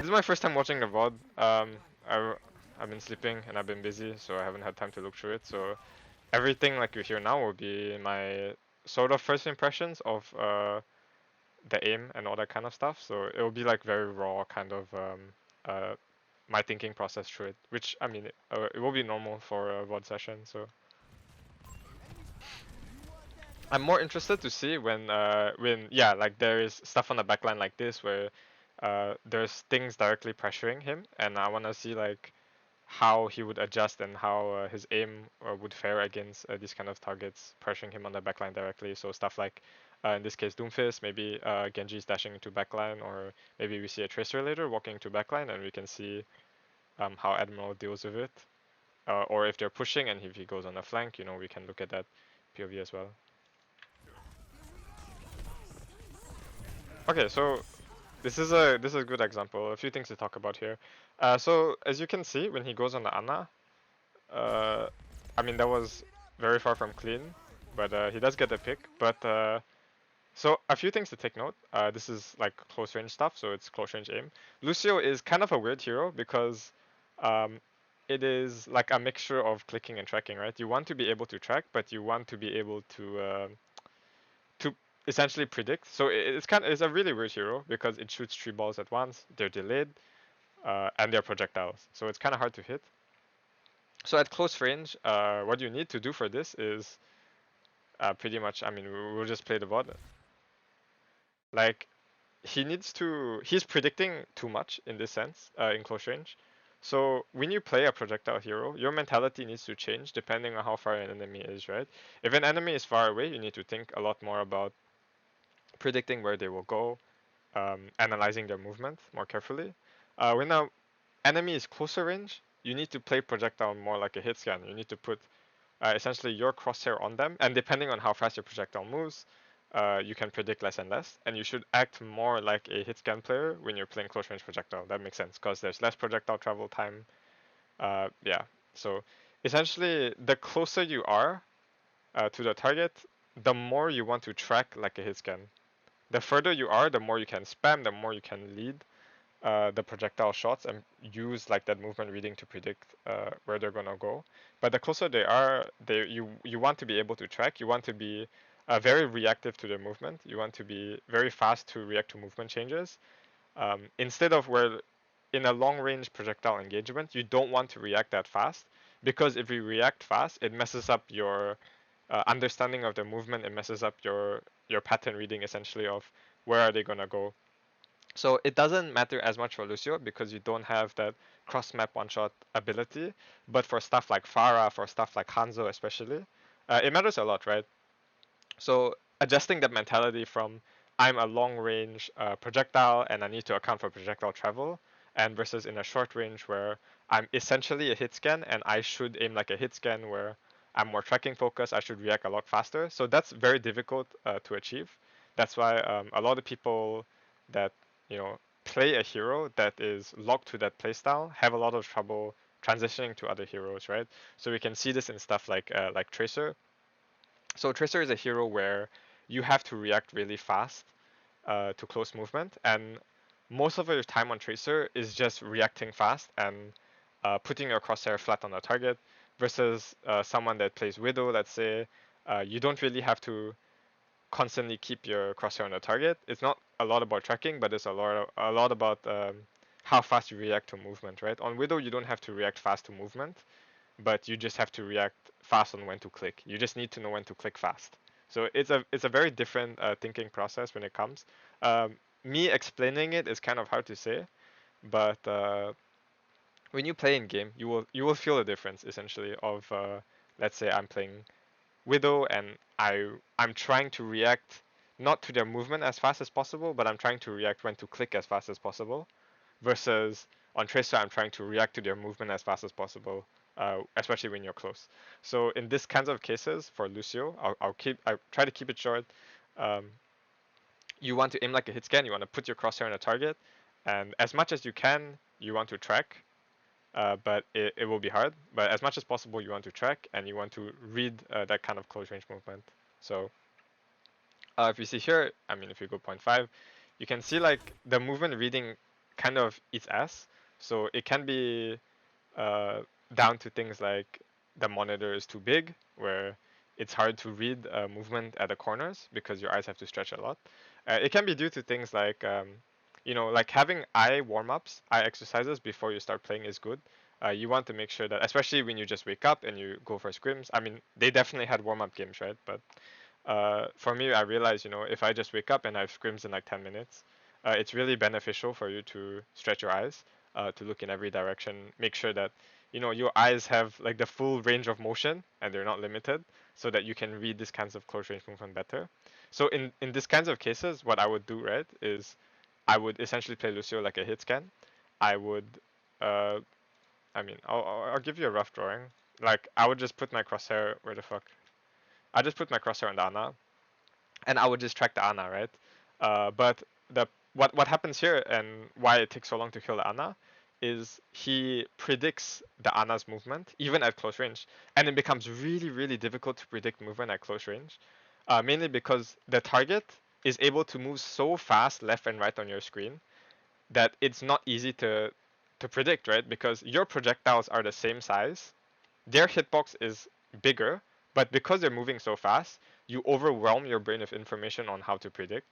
is my first time watching the VOD. I've been sleeping and I've been busy, so I haven't had time to look through it. So everything like you hear now will be my sort of first impressions of the aim and all that kind of stuff. So it will be like very raw kind of uh, my thinking process through it, which I mean it will be normal for a VOD session. So I'm more interested to see when yeah, like there is stuff on the backline like this where there's things directly pressuring him, and I want to see like how he would adjust and how his aim would fare against these kind of targets pressuring him on the backline directly. So stuff like in this case Doomfist, maybe Genji's dashing into backline, or maybe we see a Tracer later walking into backline, and we can see how Admiral deals with it. Or if they're pushing and if he goes on the flank, you know, we can look at that POV as well. Okay, so this is a good example. A few things to talk about here. So as you can see, when he goes on the Ana, I mean that was very far from clean, but he does get the pick. But so a few things to take note. This is like close range stuff, so it's close range aim. Lucio is kind of a weird hero because um, it is like a mixture of clicking and tracking, right? You want to be able to track, but you want to be able to essentially predict. So it's a really weird hero because it shoots 3 balls at once. They're delayed, and they're projectiles, so it's kind of hard to hit. So at close range, what you need to do for this is pretty much. I mean, we'll just play the VOD. Like he's predicting too much in this sense in close range. So when you play a projectile hero, your mentality needs to change depending on how far an enemy is, right? If an enemy is far away, you need to think a lot more about predicting where they will go, analyzing their movement more carefully. When an enemy is closer range, you need to play projectile more like a hit scan. You need to put essentially your crosshair on them, and depending on how fast your projectile moves, you can predict less and less. And you should act more like a hit scan player when you're playing close range projectile. That makes sense because there's less projectile travel time. Yeah. So essentially, the closer you are to the target, the more you want to track like a hit scan. The further you are, the more you can spam, the more you can lead the projectile shots and use like that movement reading to predict where they're gonna go. But the closer they are, you want to be able to track. You want to be very reactive to their movement. You want to be very fast to react to movement changes. Instead of where in a long range projectile engagement, you don't want to react that fast because if you react fast, it messes up your understanding of the movement. It messes up your pattern reading essentially of where are they gonna go. So it doesn't matter as much for Lucio because you don't have that cross map one shot ability. But for stuff like Pharah, for stuff like Hanzo especially, it matters a lot, right? So adjusting that mentality from I'm a long range projectile and I need to account for projectile travel, and versus in a short range where I'm essentially a hit scan and I should aim like a hit scan where I'm more tracking focused, I should react a lot faster. So that's very difficult to achieve. That's why a lot of people that play a hero that is locked to that playstyle have a lot of trouble transitioning to other heroes, right? So we can see this in stuff like Tracer. So Tracer is a hero where you have to react really fast to close movement, and most of your time on Tracer is just reacting fast and putting your crosshair flat on the target. Versus someone that plays Widow, let's say, you don't really have to constantly keep your crosshair on the target. It's not a lot about tracking, but it's a lot about how fast you react to movement, right? On Widow, you don't have to react fast to movement, but you just have to react fast on when to click. You just need to know when to click fast. So it's a very different thinking process when it comes. Me explaining it is kind of hard to say, but when you play in game, you will feel the difference essentially of let's say I'm playing Widow and I'm trying to react not to their movement as fast as possible, but I'm trying to react when to click as fast as possible. Versus on Tracer, I'm trying to react to their movement as fast as possible, especially when you're close. So in this kinds of cases for Lucio, I try to keep it short. Um, you want to aim like a hit scan. You want to put your crosshair on a target, and as much as you can, you want to track. But it will be hard. But as much as possible, you want to track and you want to read that kind of close range movement. So if you see here, I mean, if you go 0.5, you can see like the movement reading kind of eats ass. So it can be uh, down to things like the monitor is too big, where it's hard to read movement at the corners because your eyes have to stretch a lot. It can be due to things like, like having eye warm-ups, eye exercises before you start playing is good. You want to make sure that, especially when you just wake up and you go for scrims. I mean, they definitely had warm-up games, right? But for me, I realized, if I just wake up and I have scrims in like 10 minutes, it's really beneficial for you to stretch your eyes, to look in every direction, make sure that, your eyes have like the full range of motion and they're not limited, so that you can read these kinds of close range movement better. So in these kinds of cases, what I would do, right, is I would essentially play Lucio like a hit scan. I would, uh, I'll give you a rough drawing. Like I would just put my crosshair, where the fuck? I just put my crosshair on the Ana, and I would just track the Ana, right? But the what happens here and why it takes so long to kill the Ana is he predicts the Ana's movement even at close range, and it becomes really really difficult to predict movement at close range, mainly because the target is able to move so fast left and right on your screen that it's not easy to predict, right? Because your projectiles are the same size, their hitbox is bigger, but because they're moving so fast, you overwhelm your brain with information on how to predict.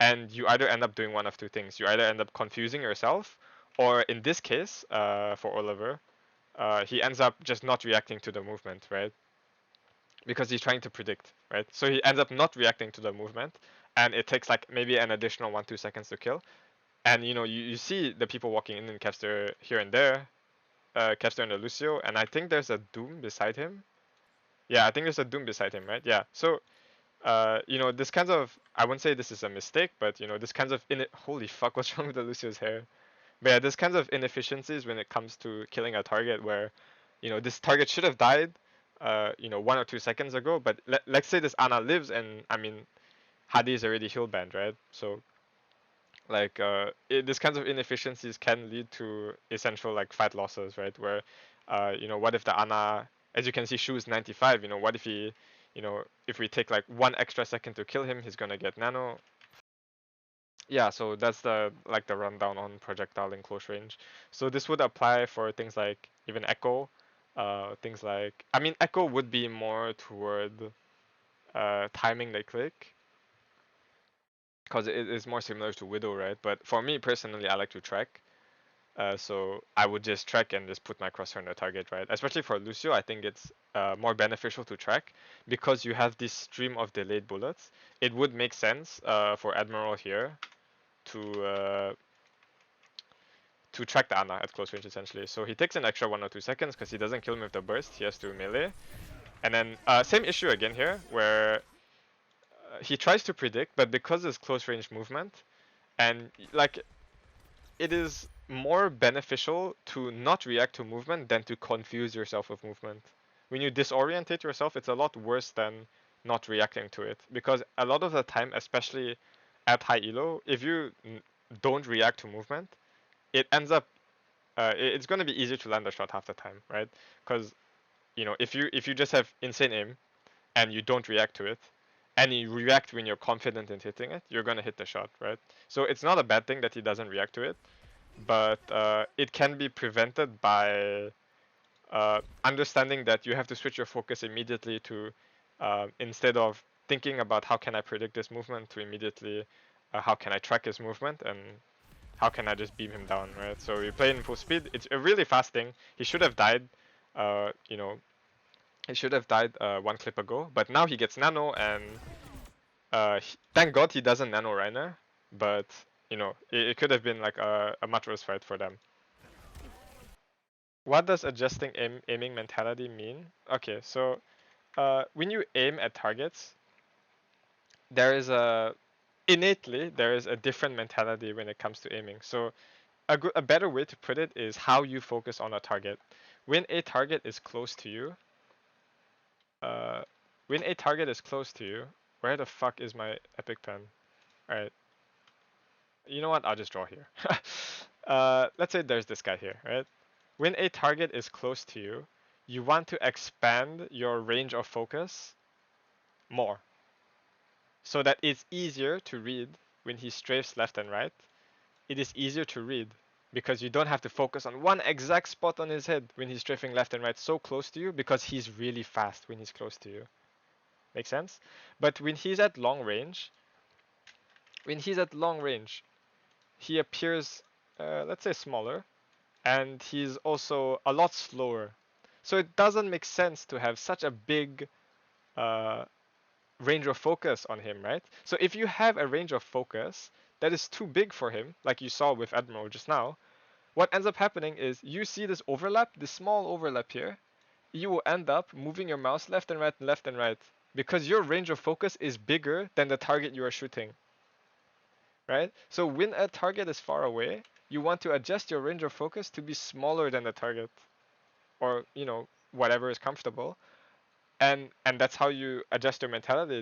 And you either end up doing one of two things. You either end up confusing yourself, or in this case, for Oliver, he ends up just not reacting to the movement, right? Because he's trying to predict, right? So he ends up not reacting to the movement, and it takes like maybe an additional 1-2 seconds to kill. And you see the people walking in Kevster here and there, Kevster and the Lucio, and I think there's a Doom beside him. Yeah, I think there's a Doom beside him, right? Yeah. So, this kinds of, I wouldn't say this is a mistake, but this kinds of holy fuck, what's wrong with the Lucio's hair? But yeah, this kinds of inefficiencies when it comes to killing a target where, this target should have died, 1 or 2 seconds ago, but let's say this Ana lives, and I mean, Hadi is already heal banned, right? So, like, this kinds of inefficiencies can lead to essential like fight losses, right? Where, what if the Ana, as you can see, Shu is 95. What if he, if we take like 1 extra second to kill him, he's gonna get nano. Yeah, so that's the rundown on projectile in close range. So this would apply for things like even Echo, things like, I mean, Echo would be more toward timing the click, because it is more similar to Widow, right? But for me personally, I like to track. So I would just track and just put my crosshair on the target, right? Especially for Lucio, I think it's more beneficial to track because you have this stream of delayed bullets. It would make sense for Admiral here to uh, to track the Ana at close range essentially. So he takes an extra 1 or 2 seconds because he doesn't kill him with the burst. He has to melee. And then same issue again here where he tries to predict, but because it's close range movement, and like it is more beneficial to not react to movement than to confuse yourself with movement. When you disorientate yourself, it's a lot worse than not reacting to it. Because a lot of the time, especially at high elo, if you don't react to movement, it ends up it's going to be easier to land a shot half the time, right? Because if you just have insane aim and you don't react to it, and you react when you're confident in hitting it, you're going to hit the shot, right? So it's not a bad thing that he doesn't react to it, but it can be prevented by understanding that you have to switch your focus immediately to instead of thinking about how can I predict this movement, to immediately how can I track his movement and how can I just beam him down, right? So you play in full speed. It's a really fast thing. He should have died, uh, you know, he should have died one clip ago, but now he gets nano, and thank God he doesn't nano Reiner, but it could have been like a much worse fight for them. What does adjusting aiming mentality mean? Okay, so when you aim at targets, there is innately there is a different mentality when it comes to aiming. So a better way to put it is how you focus on a target. When a target is close to you, uh, when a target is close to you, where the fuck is my epic pen? All right, you know what? I'll just draw here. Let's say there's this guy here, right? When a target is close to you, you want to expand your range of focus more so that it's easier to read when he strafes left and right, it is easier to read because you don't have to focus on one exact spot on his head when he's strafing left and right so close to you, because he's really fast when he's close to you. Make sense? But when he's at long range, he appears, let's say, smaller, and he's also a lot slower. So it doesn't make sense to have such a big uh, range of focus on him, right? So if you have a range of focus that is too big for him, like you saw with Admiral just now, what ends up happening is you see this overlap, this small overlap here, you will end up moving your mouse left and right, because your range of focus is bigger than the target you are shooting, right? So when a target is far away, you want to adjust your range of focus to be smaller than the target, or whatever is comfortable, and that's how you adjust your mentality